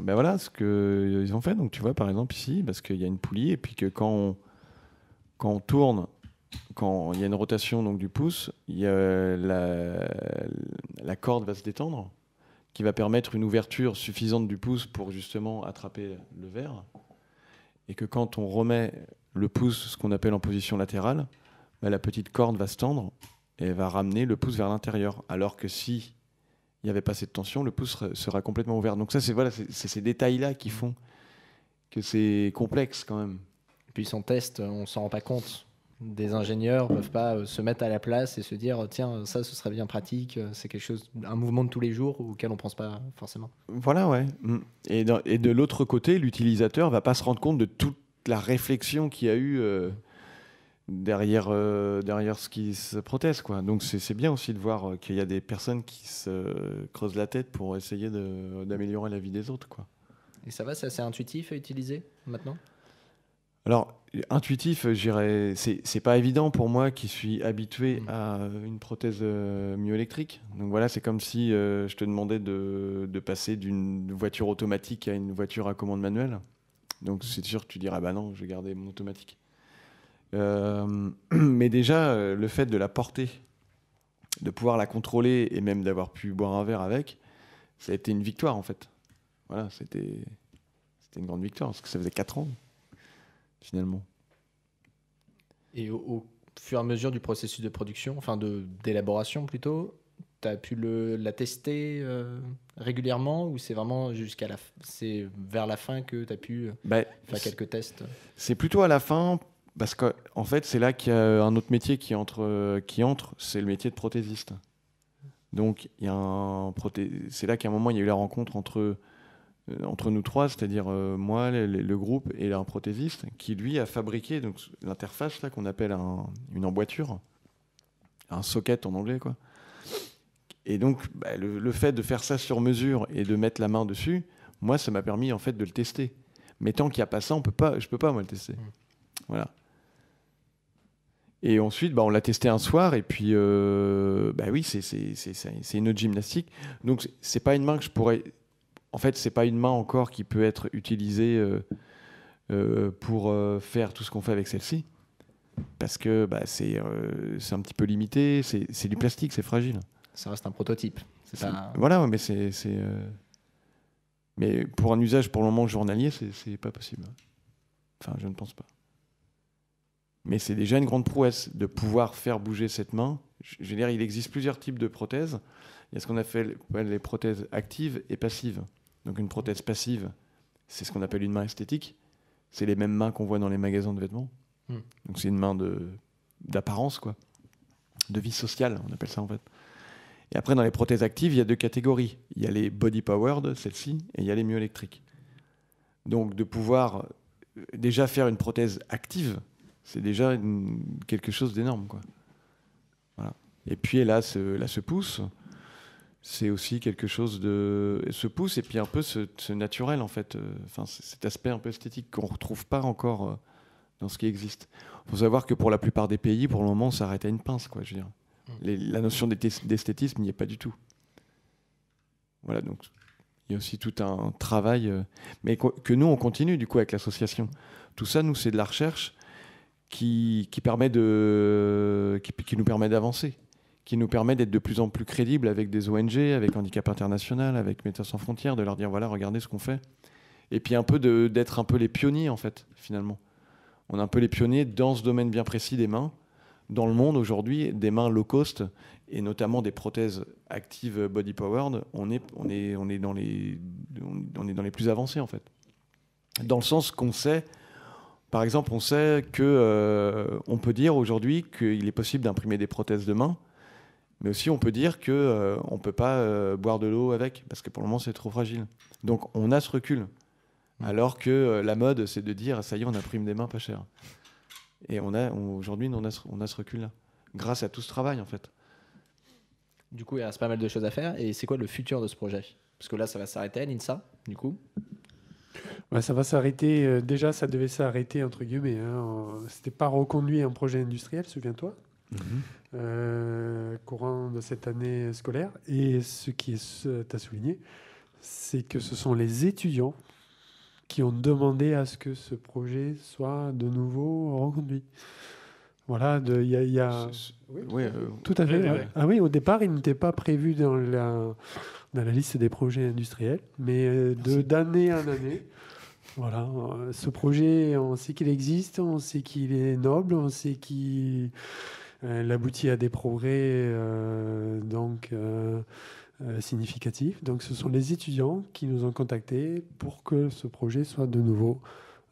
voilà ce qu'ils ont fait. Donc tu vois, par exemple ici, parce qu'il y a une poulie, et puis que quand on tourne, quand il y a une rotation donc du pouce, la corde va se détendre. qui va permettre une ouverture suffisante du pouce pour justement attraper le verre. Et que quand on remet le pouce, ce qu'on appelle en position latérale, la petite corde va se tendre et va ramener le pouce vers l'intérieur. Alors que si il n'y avait pas cette tension, le pouce sera complètement ouvert. Donc ça, c'est ces détails-là qui font que c'est complexe quand même. Et puis son test, on s'en rend pas compte. Des ingénieurs ne peuvent pas se mettre à la place et se dire tiens, ça, ce serait bien pratique, c'est quelque chose, un mouvement de tous les jours auquel on ne pense pas forcément. Voilà, ouais. Et de l'autre côté, l'utilisateur ne va pas se rendre compte de toute la réflexion qu'il y a eu derrière ce qui se prothèse, quoi. Donc c'est bien aussi de voir qu'il y a des personnes qui se creusent la tête pour essayer d'améliorer la vie des autres, quoi. Et ça va, c'est assez intuitif à utiliser maintenant? Alors, intuitif, je dirais, c'est pas évident pour moi qui suis habitué à une prothèse myoélectrique. Donc voilà, c'est comme si je te demandais de passer d'une voiture automatique à une voiture à commande manuelle. Donc c'est sûr que tu dirais, bah non, je vais garder mon automatique. Mais déjà, le fait de la porter, de pouvoir la contrôler et même d'avoir pu boire un verre avec, ça a été une victoire en fait. Voilà, c'était une grande victoire parce que ça faisait 4 ans. Finalement. Et au fur et à mesure du processus de production, enfin d'élaboration plutôt, tu as pu la tester régulièrement ou c'est vraiment c'est vers la fin que tu as pu faire quelques tests? C'est plutôt à la fin parce qu'en fait c'est là qu'il y a un autre métier qui entre, c'est le métier de prothésiste. Donc c'est là qu'à un moment il y a eu la rencontre entre nous trois, c'est-à-dire moi, le groupe et un prothésiste qui, lui, a fabriqué donc, l'interface là, qu'on appelle une emboîture, un socket en anglais, quoi. Et donc, le fait de faire ça sur mesure et de mettre la main dessus, moi, ça m'a permis en fait de le tester. Mais tant qu'il n'y a pas ça, je peux pas moi le tester. Voilà. Et ensuite, on l'a testé un soir et puis, oui, c'est une autre gymnastique. Donc, c'est pas une main que je pourrais. En fait, c'est pas une main encore qui peut être utilisée pour faire tout ce qu'on fait avec celle-ci, parce que c'est un petit peu limité. C'est du plastique, c'est fragile. Ça reste un prototype. Voilà, mais mais pour un usage pour le moment journalier, c'est pas possible. Enfin, je ne pense pas. Mais c'est déjà une grande prouesse de pouvoir faire bouger cette main. Je veux dire, il existe plusieurs types de prothèses. Il y a ce qu'on appelle les prothèses actives et passives. Donc une prothèse passive, c'est ce qu'on appelle une main esthétique. C'est les mêmes mains qu'on voit dans les magasins de vêtements. Donc c'est une main d'apparence, quoi. De vie sociale, on appelle ça en fait. Et après, dans les prothèses actives, il y a 2 catégories. Il y a les body powered, celles-ci, et il y a les myoélectriques. Donc de pouvoir déjà faire une prothèse active, c'est déjà quelque chose d'énorme, quoi. Voilà. Et puis là, ce pouce, c'est aussi quelque chose de ce pouce et puis un peu ce naturel en fait, cet aspect un peu esthétique qu'on retrouve pas encore dans ce qui existe. Faut savoir que pour la plupart des pays, pour le moment, on s'arrête à une pince, quoi. Je veux dire, la notion d'esthétisme n'y est pas du tout. Voilà, donc il y a aussi tout un travail, mais que nous on continue du coup avec l'association. Tout ça, nous, c'est de la recherche qui nous permet d'avancer, qui nous permet d'être de plus en plus crédibles avec des ONG, avec Handicap International, avec Médecins Sans Frontières, de leur dire voilà, regardez ce qu'on fait. Et puis d'être un peu les pionniers, en fait, finalement. On est un peu les pionniers dans ce domaine bien précis des mains. Dans le monde, aujourd'hui, des mains low cost, et notamment des prothèses actives body powered, on est dans les plus avancés, en fait. Dans le sens qu'on sait, par exemple, on sait qu'on peut dire aujourd'hui qu'il est possible d'imprimer des prothèses de main. Mais aussi, on peut dire qu'on ne peut pas boire de l'eau avec, parce que pour le moment, c'est trop fragile. Donc, on a ce recul. Alors que la mode, c'est de dire, ça y est, on imprime des mains pas chères. Et aujourd'hui, on a ce recul-là, grâce à tout ce travail, en fait. Du coup, il reste pas mal de choses à faire. Et c'est quoi le futur de ce projet? Parce que là, ça va s'arrêter à l'INSA, du coup. Ça va s'arrêter. Déjà, ça devait s'arrêter, entre guillemets. C'était pas reconduit un projet industriel, souviens-toi. Courant de cette année scolaire. Et ce qui est à souligner, c'est que ce sont les étudiants qui ont demandé à ce que ce projet soit de nouveau reconduit. Voilà, il y a... Oui, Tout à fait. Oui, Ouais. oui. Ah oui, au départ, il n'était pas prévu dans la liste des projets industriels, mais d'année en année, voilà, ce projet, on sait qu'il existe, on sait qu'il est noble, on sait qu'il aboutit à des progrès significatifs. Donc, ce sont les étudiants qui nous ont contactés pour que ce projet soit de nouveau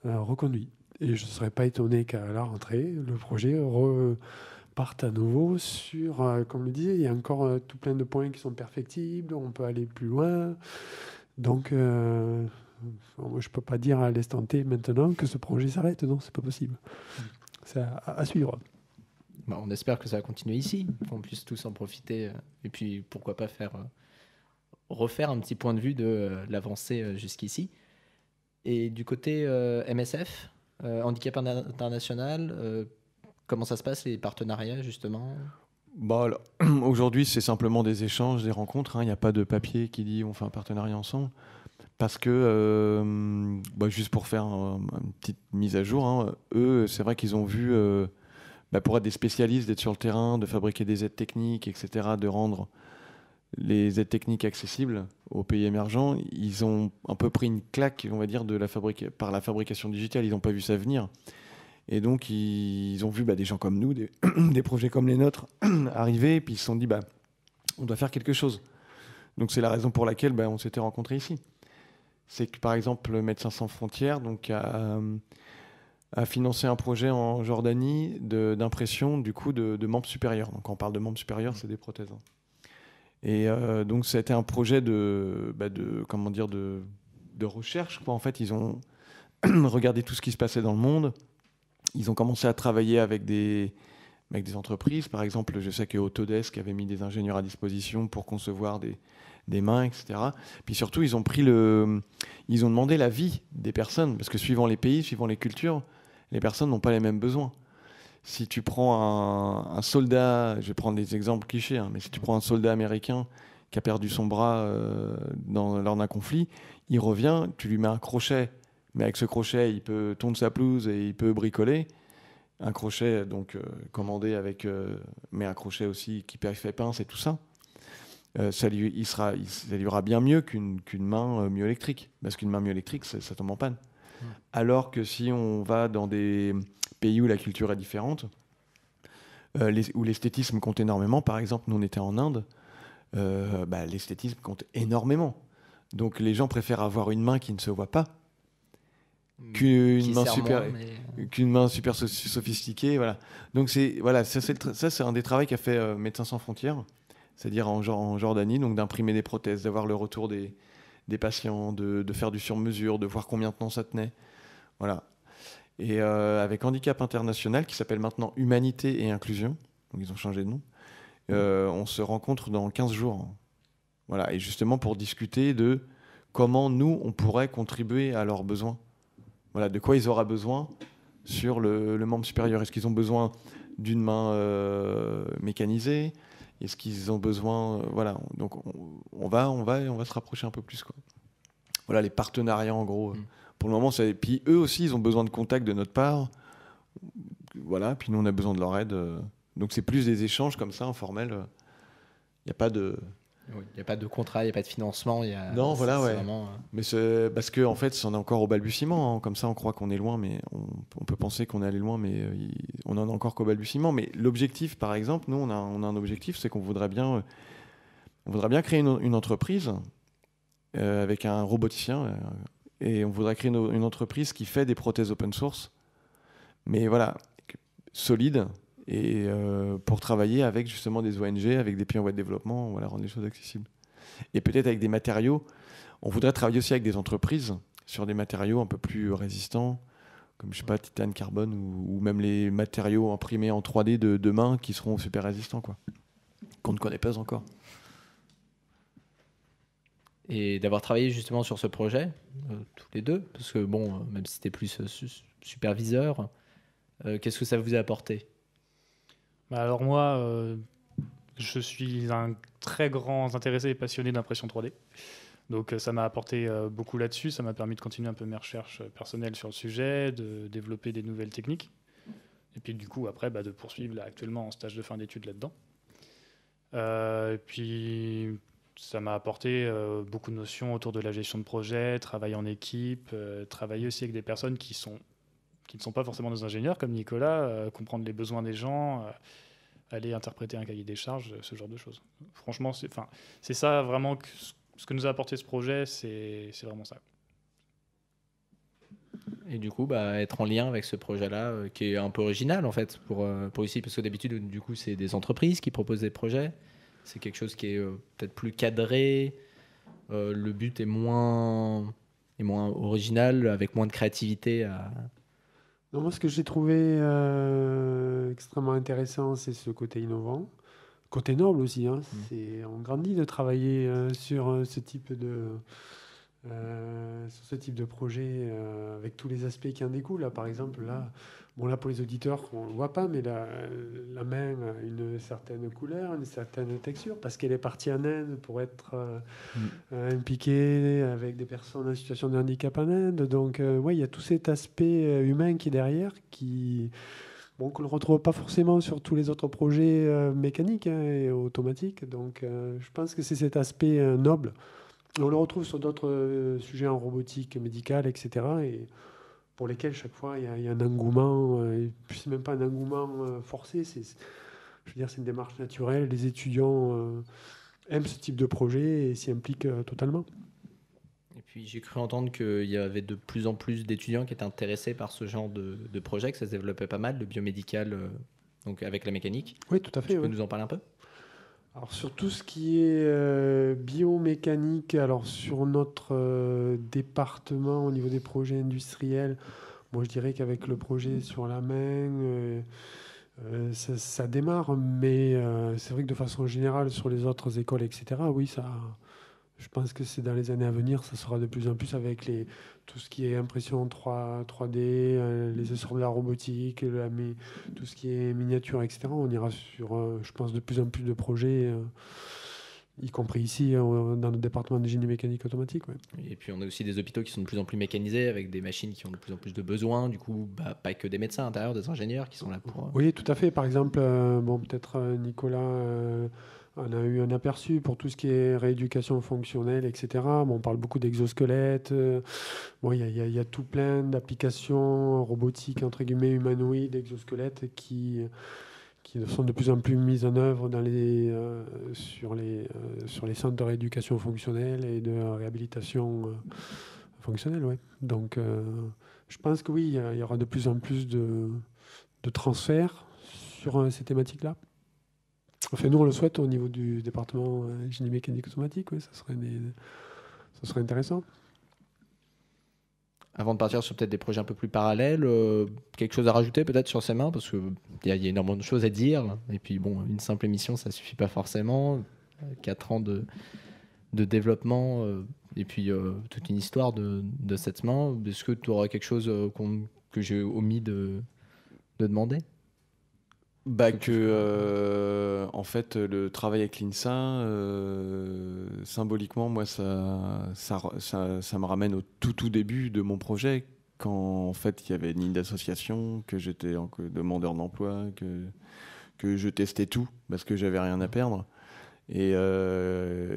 reconduit. Et je ne serais pas étonné qu'à la rentrée, le projet parte à nouveau sur, comme le disait, il y a encore tout plein de points qui sont perfectibles, on peut aller plus loin. Donc, moi, je ne peux pas dire à l'instant T maintenant que ce projet s'arrête, non, c'est pas possible. C'est à suivre. Bah, on espère que ça va continuer ici, qu'on puisse tous en profiter. Et puis, pourquoi pas refaire un petit point de vue de l'avancée jusqu'ici. Et du côté MSF, Handicap International, comment ça se passe, les partenariats, justement? Bah, alors, aujourd'hui, c'est simplement des échanges, des rencontres. Il n'y a pas de papier qui dit on fait un partenariat ensemble. Parce que, juste pour faire une petite mise à jour, eux, c'est vrai qu'ils ont vu, pour être des spécialistes, d'être sur le terrain, de fabriquer des aides techniques, etc., de rendre les aides techniques accessibles aux pays émergents, ils ont un peu pris une claque, on va dire, par la fabrication digitale. Ils n'ont pas vu ça venir. Et donc, ils ont vu des gens comme nous, des projets comme les nôtres arriver, et puis ils se sont dit, on doit faire quelque chose. Donc, c'est la raison pour laquelle on s'était rencontrés ici. C'est que, par exemple, Médecins sans frontières a financé un projet en Jordanie d'impression du coup de membres supérieurs. Donc, quand on parle de membres supérieurs, c'est des prothèses. Et donc, c'était un projet de recherche, quoi. En fait, ils ont regardé tout ce qui se passait dans le monde. Ils ont commencé à travailler avec des entreprises. Par exemple, je sais que Autodesk avait mis des ingénieurs à disposition pour concevoir des mains, etc. Puis surtout, ils ont demandé l'avis des personnes, parce que suivant les pays, suivant les cultures, les personnes n'ont pas les mêmes besoins. Si tu prends un soldat, je vais prendre des exemples clichés, mais si tu prends un soldat américain qui a perdu son bras lors d'un conflit, il revient, tu lui mets un crochet, mais avec ce crochet, il peut tondre sa pelouse et il peut bricoler. Un crochet donc commandé avec, mais un crochet aussi qui fait pince et tout ça. Ça lui ira bien mieux qu'une main myoélectrique, parce qu'une main myoélectrique, ça tombe en panne. Alors que si on va dans des pays où la culture est différente, où l'esthétisme compte énormément, par exemple, nous on était en Inde, l'esthétisme compte énormément. Donc les gens préfèrent avoir une main qui ne se voit pas qu'une main super sophistiquée. Voilà. Donc ça c'est un des travaux qu'a fait Médecins sans frontières, c'est-à-dire en Jordanie, donc d'imprimer des prothèses, d'avoir le retour des patients, de faire du sur-mesure, de voir combien de temps ça tenait. Voilà. Et avec Handicap International, qui s'appelle maintenant Humanité et Inclusion, donc ils ont changé de nom, on se rencontre dans 15 jours. Voilà. Et justement pour discuter de comment nous, on pourrait contribuer à leurs besoins. Voilà, de quoi ils auraient besoin sur le membre supérieur. Est-ce qu'ils ont besoin d'une main mécanisée? Est-ce qu'ils ont besoin... voilà, donc on va se rapprocher un peu plus, quoi. Voilà, les partenariats, en gros. Pour le moment, puis eux aussi, ils ont besoin de contact de notre part. Voilà, puis nous, on a besoin de leur aide. Donc c'est plus des échanges comme ça, informels. Il n'y a pas de... Oui, il n'y a pas de contrat, il n'y a pas de financement. Non, voilà, ouais. Vraiment... Mais c'est parce qu'en fait, c'en est encore au balbutiement. Comme ça, on croit qu'on est loin, mais on peut penser qu'on est allé loin, mais on en est encore qu'au balbutiement. Mais l'objectif, par exemple, nous, on a un objectif, c'est qu'on voudrait bien créer une entreprise avec un roboticien, et on voudrait créer une entreprise qui fait des prothèses open source, mais voilà, solides, et pour travailler avec justement des ONG, avec des pays en voie de développement, voilà, rendre les choses accessibles. Et peut-être avec des matériaux. On voudrait travailler aussi avec des entreprises sur des matériaux un peu plus résistants, comme je sais pas, titane, carbone, ou même les matériaux imprimés en 3D de demain qui seront super résistants, quoi, qu'on ne connaît pas encore. Et d'avoir travaillé justement sur ce projet, tous les deux, parce que bon, même si c'était plus superviseur, qu'est-ce que ça vous a apporté? Alors moi, je suis un très grand intéressé et passionné d'impression 3D. Donc ça m'a apporté beaucoup là-dessus. Ça m'a permis de continuer un peu mes recherches personnelles sur le sujet, de développer des nouvelles techniques. Et puis du coup, après, de poursuivre là, actuellement en stage de fin d'études là-dedans. Et puis, ça m'a apporté beaucoup de notions autour de la gestion de projet, travail en équipe, travailler aussi avec des personnes qui ne sont pas forcément des ingénieurs comme Nicolas, comprendre les besoins des gens, aller interpréter un cahier des charges, ce genre de choses. Franchement, c'est ça vraiment ce que nous a apporté ce projet, c'est vraiment ça. Et du coup, être en lien avec ce projet-là, qui est un peu original en fait pour ici, parce que d'habitude, du coup, c'est des entreprises qui proposent des projets. C'est quelque chose qui est peut-être plus cadré. Le but est moins original, avec moins de créativité. Non, moi, ce que j'ai trouvé extrêmement intéressant, c'est ce côté innovant. Côté noble aussi. Hein. On grandit de travailler sur ce type de projet avec tous les aspects qui en découlent. Là, par exemple, là pour les auditeurs, on ne le voit pas, mais la main a une certaine couleur, une certaine texture, parce qu'elle est partie en Inde pour être impliquée avec des personnes en situation de handicap en Inde. Donc, il y a tout cet aspect humain qui est derrière, qu'on ne retrouve pas forcément sur tous les autres projets mécaniques et automatiques. Donc, je pense que c'est cet aspect noble. On le retrouve sur d'autres sujets en robotique médicale, etc. Et pour lesquels, chaque fois, il y a un engouement. Et puis, c'est même pas un engouement forcé. Je veux dire, c'est une démarche naturelle. Les étudiants aiment ce type de projet et s'y impliquent totalement. Et puis, j'ai cru entendre qu'il y avait de plus en plus d'étudiants qui étaient intéressés par ce genre de projet, que ça se développait pas mal, le biomédical, donc avec la mécanique. Oui, tout à fait. Tu peux nous en parler un peu ? Alors sur tout ce qui est biomécanique, alors sur notre département au niveau des projets industriels, moi je dirais qu'avec le projet sur la main, ça démarre, mais c'est vrai que de façon générale sur les autres écoles, etc., oui, je pense que c'est dans les années à venir, ça sera de plus en plus avec tout ce qui est impression 3D, les essors de la robotique, tout ce qui est miniature, etc. On ira sur, je pense, de plus en plus de projets, y compris ici, dans notre département de génie mécanique automatique. Ouais. Et puis on a aussi des hôpitaux qui sont de plus en plus mécanisés, avec des machines qui ont de plus en plus de besoins. Du coup, pas que des médecins à l'intérieur, des ingénieurs qui sont là pour... Oui, tout à fait. Par exemple, peut-être Nicolas... on a eu un aperçu pour tout ce qui est rééducation fonctionnelle, etc. On parle beaucoup d'exosquelettes. Il y a tout plein d'applications robotiques, entre guillemets, humanoïdes, exosquelettes, qui sont de plus en plus mises en œuvre sur les centres de rééducation fonctionnelle et de réhabilitation fonctionnelle. Ouais. Donc, je pense que oui, il y aura de plus en plus de transferts sur ces thématiques-là. Enfin, nous, on le souhaite au niveau du département génie mécanique automatique, oui, ça serait intéressant. Avant de partir sur peut-être des projets un peu plus parallèles, quelque chose à rajouter peut-être sur ces mains, parce qu'il y a énormément de choses à dire. Et puis, une simple émission, ça ne suffit pas forcément. 4 ans de développement, et puis toute une histoire de cette main. Est-ce que tu auras quelque chose que j'ai omis de demander ? En fait, le travail avec l'INSA, symboliquement, moi, ça me ramène au tout début de mon projet, quand en fait il y avait une ligne d'association, que j'étais demandeur d'emploi, que je testais tout parce que j'avais rien à perdre. Et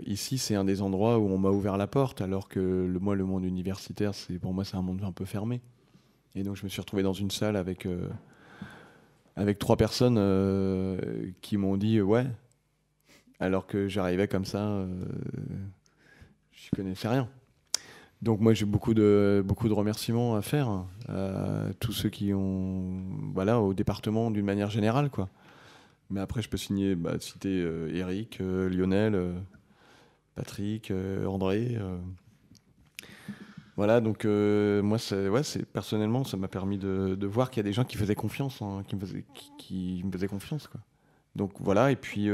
ici, c'est un des endroits où on m'a ouvert la porte, alors que le monde universitaire, pour moi, c'est un monde un peu fermé. Et donc, je me suis retrouvé dans une salle avec 3 personnes qui m'ont dit ouais, alors que j'arrivais comme ça, je connaissais rien. Donc moi j'ai beaucoup de remerciements à faire à tous ceux qui ont, au département d'une manière générale, quoi. Mais après je peux citer Eric, Lionel, Patrick, André. Voilà, donc moi, personnellement, ça m'a permis de voir qu'il y a des gens qui faisaient confiance, qui me faisaient confiance, quoi. Donc voilà, et puis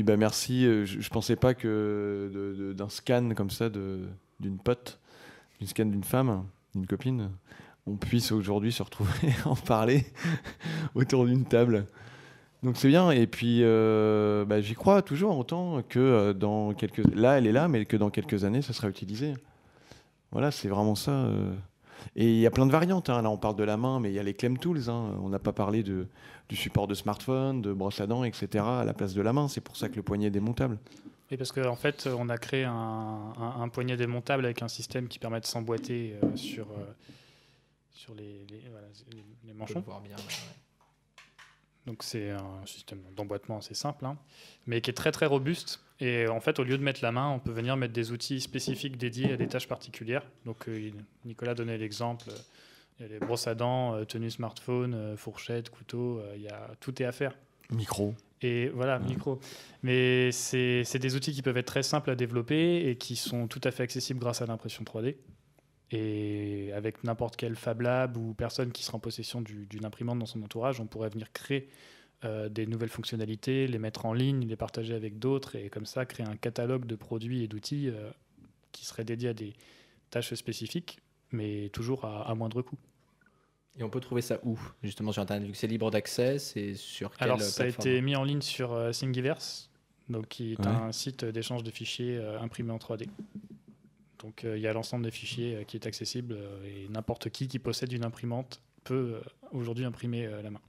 merci. Je pensais pas que d'un scan comme ça d'une pote, d'une scan d'une femme, d'une copine, on puisse aujourd'hui se retrouver en parler autour d'une table. Donc c'est bien, et puis j'y crois toujours, autant que dans quelques... Là, elle est là, mais que dans quelques années, ça sera utilisé. Voilà, c'est vraiment ça. Et il y a plein de variantes. Hein. Là, on parle de la main, mais il y a les Clem Tools. Hein. On n'a pas parlé du support de smartphone, de brosse à dents, etc. à la place de la main. C'est pour ça que le poignet est démontable. Et parce qu'en fait, on a créé un poignet démontable avec un système qui permet de s'emboîter sur les manchons. Voir bien, Donc c'est un système d'emboîtement assez simple, hein, mais qui est très très robuste. Et en fait, au lieu de mettre la main, on peut venir mettre des outils spécifiques dédiés à des tâches particulières. Donc Nicolas donnait l'exemple, il y a les brosses à dents, tenue smartphone, fourchette, couteau, tout est à faire. Micro. Et voilà, micro. Mais c'est des outils qui peuvent être très simples à développer et qui sont tout à fait accessibles grâce à l'impression 3D. Et avec n'importe quel Fab Lab ou personne qui sera en possession d'une imprimante dans son entourage, on pourrait venir créer des nouvelles fonctionnalités, les mettre en ligne, les partager avec d'autres et comme ça créer un catalogue de produits et d'outils qui seraient dédiés à des tâches spécifiques, mais toujours à moindre coût. Et on peut trouver ça où? Justement sur Internet, vu que c'est libre d'accès, c'est sur quelle Alors ça a plateforme? été mis en ligne sur Thingiverse, donc qui est un site d'échange de fichiers imprimés en 3D. Donc il y a l'ensemble des fichiers qui est accessible et n'importe qui possède une imprimante peut aujourd'hui imprimer la main.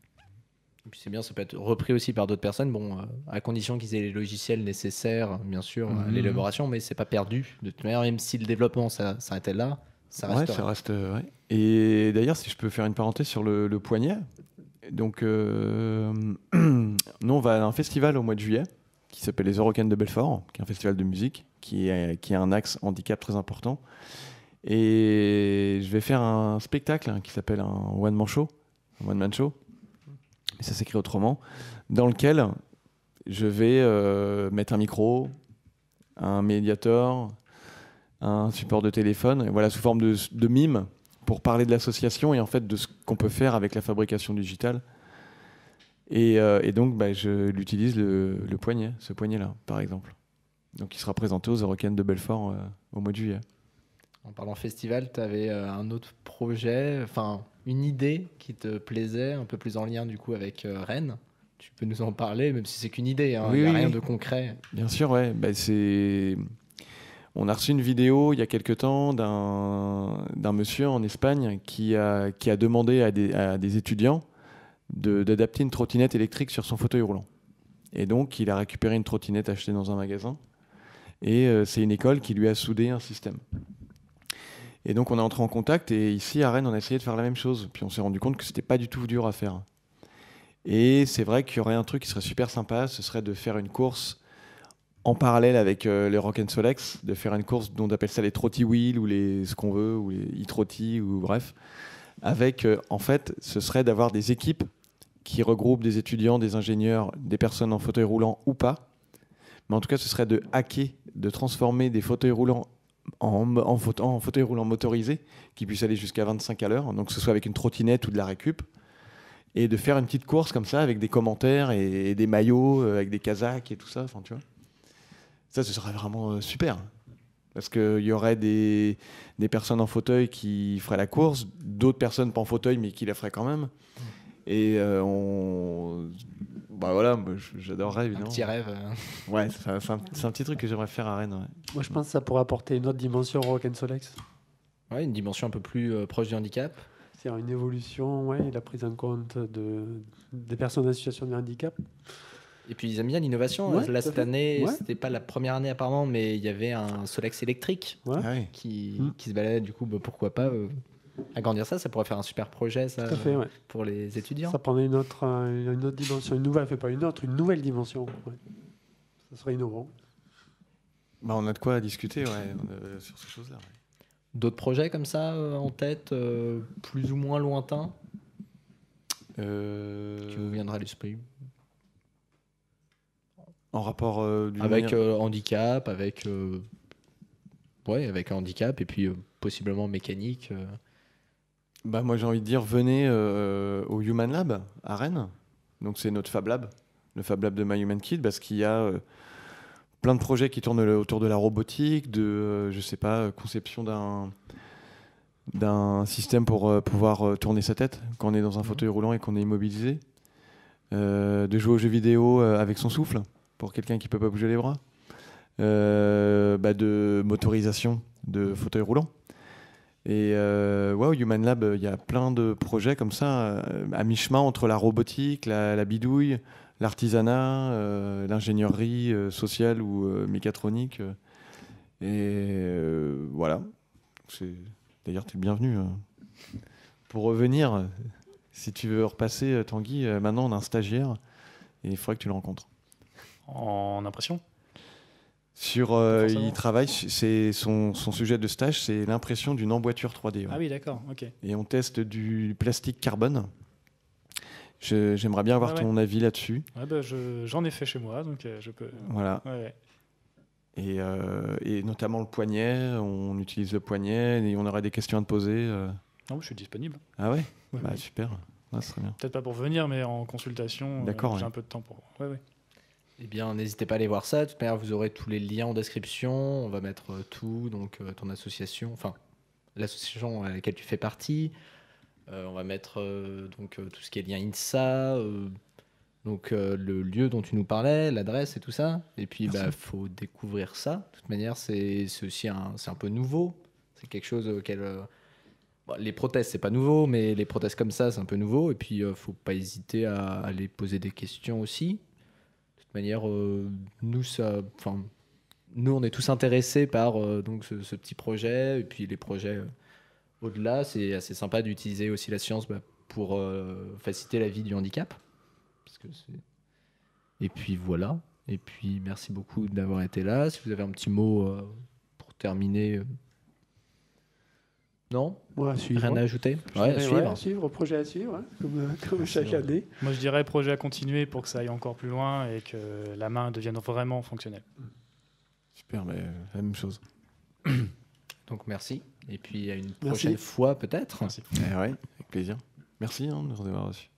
Et puis c'est bien, ça peut être repris aussi par d'autres personnes, bon, à condition qu'ils aient les logiciels nécessaires, bien sûr, à l'élaboration, mais c'est pas perdu. De toute manière, même si le développement s'arrêtait là, ça reste. Ouais, ça reste. Ouais. Et d'ailleurs, si je peux faire une parenthèse sur le poignet, donc nous on va à un festival au mois de juillet qui s'appelle les Eurocaines de Belfort, qui est un festival de musique, qui a un axe handicap très important. Et je vais faire un spectacle qui s'appelle un one-man show, et ça s'écrit autrement, dans lequel je vais mettre un micro, un médiator, un support de téléphone, et voilà, sous forme de mime, pour parler de l'association et en fait de ce qu'on peut faire avec la fabrication digitale. Et donc, je l'utilise le poignet, ce poignet-là, par exemple. Donc, il sera présenté aux Eurocaines de Belfort au mois de juillet. En parlant festival, tu avais un autre projet, enfin une idée qui te plaisait, un peu plus en lien du coup avec Rennes. Tu peux nous en parler, même si c'est qu'une idée, hein, il n'y a rien de concret. Bien sûr, ouais. On a reçu une vidéo il y a quelque temps d'un monsieur en Espagne qui a demandé à des étudiants d'adapter une trottinette électrique sur son fauteuil roulant. Et donc, il a récupéré une trottinette achetée dans un magasin. Et c'est une école qui lui a soudé un système. Et donc, on est entré en contact. Et ici, à Rennes, on a essayé de faire la même chose. Puis, on s'est rendu compte que c'était pas du tout dur à faire. Et c'est vrai qu'il y aurait un truc qui serait super sympa. Ce serait de faire une course en parallèle avec les Rock'n'Solex, de faire une course dont on appelle ça les Trotty Wheels ou ce qu'on veut, ou les e-Trotty, ou bref. Avec, en fait, ce serait d'avoir des équipes qui regroupent des étudiants, des ingénieurs, des personnes en fauteuil roulant ou pas. Mais en tout cas, ce serait de hacker, de transformer des fauteuils roulants en fauteuil roulant motorisé qui puissent aller jusqu'à 25 à l'heure, donc que ce soit avec une trottinette ou de la récup, et de faire une petite course comme ça avec des commentaires et des maillots, avec des casaques et tout ça. Enfin, tu vois. Ça, ce serait vraiment super. Parce qu'il y aurait des personnes en fauteuil qui feraient la course, d'autres personnes pas en fauteuil mais qui la feraient quand même. Et voilà, j'adorerais évidemment. Un petit rêve. Ouais, c'est un petit truc que j'aimerais faire à Rennes. Ouais. Moi, je pense que ça pourrait apporter une autre dimension au Rock'n'Solex. Ouais, une dimension un peu plus proche du handicap. C'est-à-dire une évolution, et la prise en compte des personnes en situation de handicap. Et puis ils aiment bien l'innovation. Ouais, là, cette année, ouais. c'était pas la première année apparemment, mais il y avait un Solex électrique qui se baladait. Du coup, pourquoi pas agrandir ça pourrait faire un super projet ça, Tout à fait, pour les étudiants. Ça prendrait une autre dimension, une nouvelle dimension. Ouais. Ça serait innovant. On a de quoi discuter sur ces choses-là. Ouais. D'autres projets comme ça en tête, plus ou moins lointains, qui vous viendra à l'esprit? En rapport avec handicap, avec handicap et puis possiblement mécanique. Moi j'ai envie de dire venez au Human Lab à Rennes. Donc c'est notre Fab Lab, le Fab Lab de My Human Kit, parce qu'il y a plein de projets qui tournent autour de la robotique, de conception d'un système pour pouvoir tourner sa tête quand on est dans un fauteuil roulant et qu'on est immobilisé, de jouer aux jeux vidéo avec son souffle pour quelqu'un qui peut pas bouger les bras, de motorisation de fauteuil roulant. Et au Human Lab, il y a plein de projets comme ça, à mi-chemin entre la robotique, la bidouille, l'artisanat, l'ingénierie sociale ou mécatronique. Voilà. D'ailleurs, tu es le bienvenu. Pour revenir, si tu veux repasser, Tanguy, maintenant on a un stagiaire et il faudrait que tu le rencontres. En impression? Il travaille, son sujet de stage, c'est l'impression d'une emboîture 3D. Ouais. Ah oui, d'accord, ok. Et on teste du plastique carbone. J'aimerais bien avoir ton avis là-dessus. Ouais, bah, j'en ai fait chez moi, donc je peux... Voilà. Ouais. Et notamment le poignet, on utilise le poignet et on aurait des questions à te poser. Non, je suis disponible. Ah ouais, Ouais. Super, ouais, ce serait bien. Peut-être pas pour venir, mais en consultation, D'accord, j'ai ouais. un peu de temps pour... Ouais. Eh bien, n'hésitez pas à aller voir ça. De toute manière, vous aurez tous les liens en description. On va mettre tout, donc ton association, enfin l'association à laquelle tu fais partie. On va mettre tout ce qui est lien INSA, le lieu dont tu nous parlais, l'adresse et tout ça. Et puis, faut découvrir ça. De toute manière, c'est aussi c'est un peu nouveau. C'est quelque chose auquel... les prothèses, c'est pas nouveau, mais les prothèses comme ça, c'est un peu nouveau. Et puis, faut pas hésiter à aller poser des questions aussi. De toute manière, nous, on est tous intéressés par ce petit projet. Et puis, les projets au-delà, c'est assez sympa d'utiliser aussi la science pour faciliter la vie du handicap. Et puis voilà. Et puis merci beaucoup d'avoir été là. Si vous avez un petit mot pour terminer. Non ? Ouais, Rien à ajouter ? Suivre, projet à suivre, hein, comme chaque année. Moi, je dirais projet à continuer pour que ça aille encore plus loin et que la main devienne vraiment fonctionnelle. Super, mais la même chose. Donc merci. Et puis à une prochaine fois peut-être. Merci. Ouais, avec plaisir. Merci de nous avoir reçus.